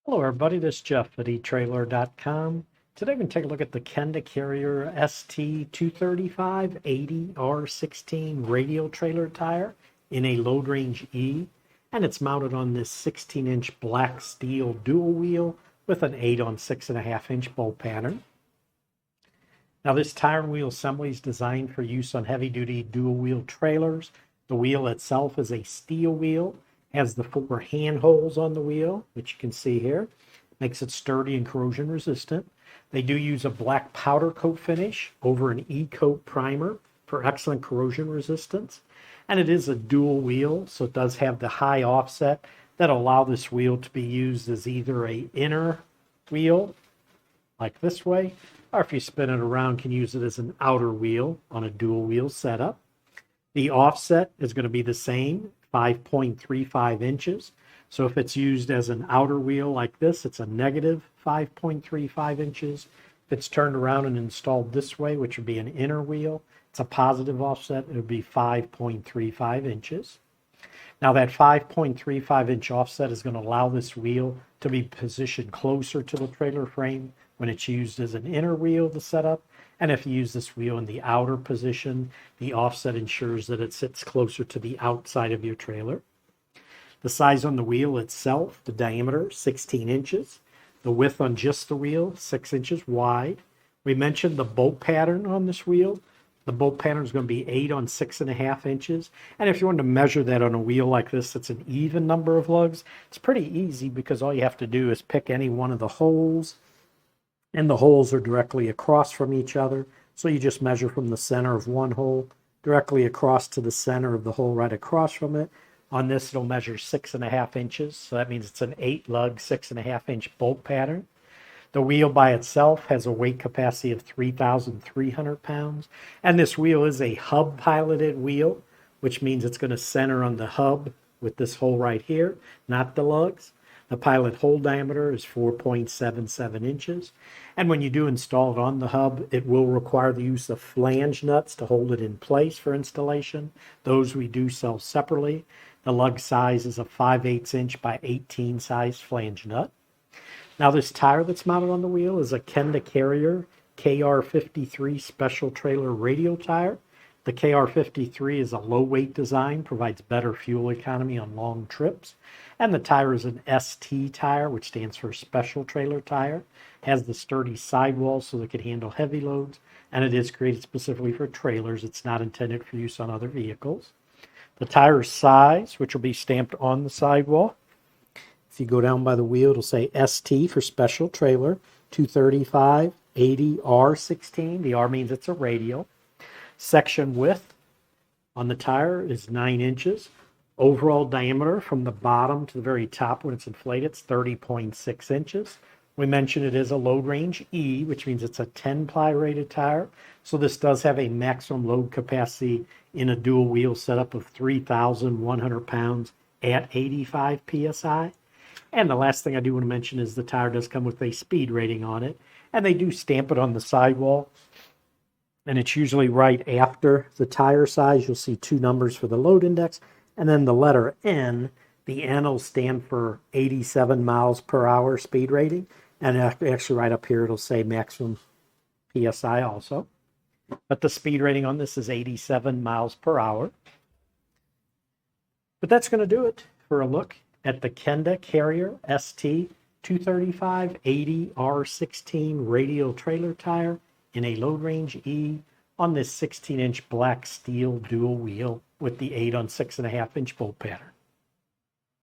Hello everybody, this is Jeff at etrailer.com. Today we're going to take a look at the Kenda Karrier ST235 80R16 radial trailer tire in a load range E, and it's mounted on this 16-inch black steel dual wheel with an 8 on 6.5-inch bolt pattern. Now this tire and wheel assembly is designed for use on heavy-duty dual wheel trailers. The wheel itself is a steel wheel, has the 4 hand holes on the wheel, which you can see here. Makes it sturdy and corrosion resistant. They do use a black powder coat finish over an E-coat primer for excellent corrosion resistance. And it is a dual wheel, so it does have the high offset that allow this wheel to be used as either a inner wheel, like this way, or if you spin it around, can use it as an outer wheel on a dual wheel setup. The offset is going to be the same, 5.35 inches. So if it's used as an outer wheel like this, it's a negative 5.35 inches. If it's turned around and installed this way, which would be an inner wheel, it's a positive offset. It would be 5.35 inches. Now that 5.35 inch offset is going to allow this wheel to be positioned closer to the trailer frame when it's used as an inner wheel to set up. And if you use this wheel in the outer position, the offset ensures that it sits closer to the outside of your trailer. The size on the wheel itself, the diameter, 16 inches. The width on just the wheel, 6 inches wide. We mentioned the bolt pattern on this wheel. The bolt pattern is going to be 8 on 6.5 inches. And if you want to measure that on a wheel like this, that's an even number of lugs. It's pretty easy because all you have to do is pick any one of the holes, and the holes are directly across from each other. So you just measure from the center of one hole directly across to the center of the hole right across from it. On this, it'll measure 6.5 inches. So that means it's an 8 lug, 6.5 inch bolt pattern. The wheel by itself has a weight capacity of 3,300 pounds. And this wheel is a hub piloted wheel, which means it's going to center on the hub with this hole right here, not the lugs. The pilot hole diameter is 4.77 inches. And when you do install it on the hub, it will require the use of flange nuts to hold it in place for installation. Those we do sell separately. The lug size is a 5/8 inch by 18 size flange nut. Now this tire that's mounted on the wheel is a Kenda Karrier KR53 special trailer radial tire. The KR53 is a low-weight design, provides better fuel economy on long trips. And the tire is an ST tire, which stands for Special Trailer Tire. Has the sturdy sidewall so that it can handle heavy loads. And it is created specifically for trailers. It's not intended for use on other vehicles. The tire size, which will be stamped on the sidewall. If you go down by the wheel, it'll say ST for Special Trailer, 235 80R16. The R means it's a radial. Section width on the tire is 9 inches. Overall diameter from the bottom to the very top when it's inflated, it's 30.6 inches. We mentioned it is a load range E, which means it's a 10-ply rated tire. So this does have a maximum load capacity in a dual wheel setup of 3,100 pounds at 85 PSI. And the last thing I do want to mention is the tire does come with a speed rating on it. And they do stamp it on the sidewall. And it's usually right after the tire size. You'll see 2 numbers for the load index. And then the letter N, the N will stand for 87 miles per hour speed rating. And actually right up here, it'll say maximum PSI also. But the speed rating on this is 87 miles per hour. But that's going to do it for a look at the Kenda Karrier ST235 80R16 radial trailer tire in a load range E on this 16-inch black steel dual wheel with the 8 on 6.5 inch bolt pattern.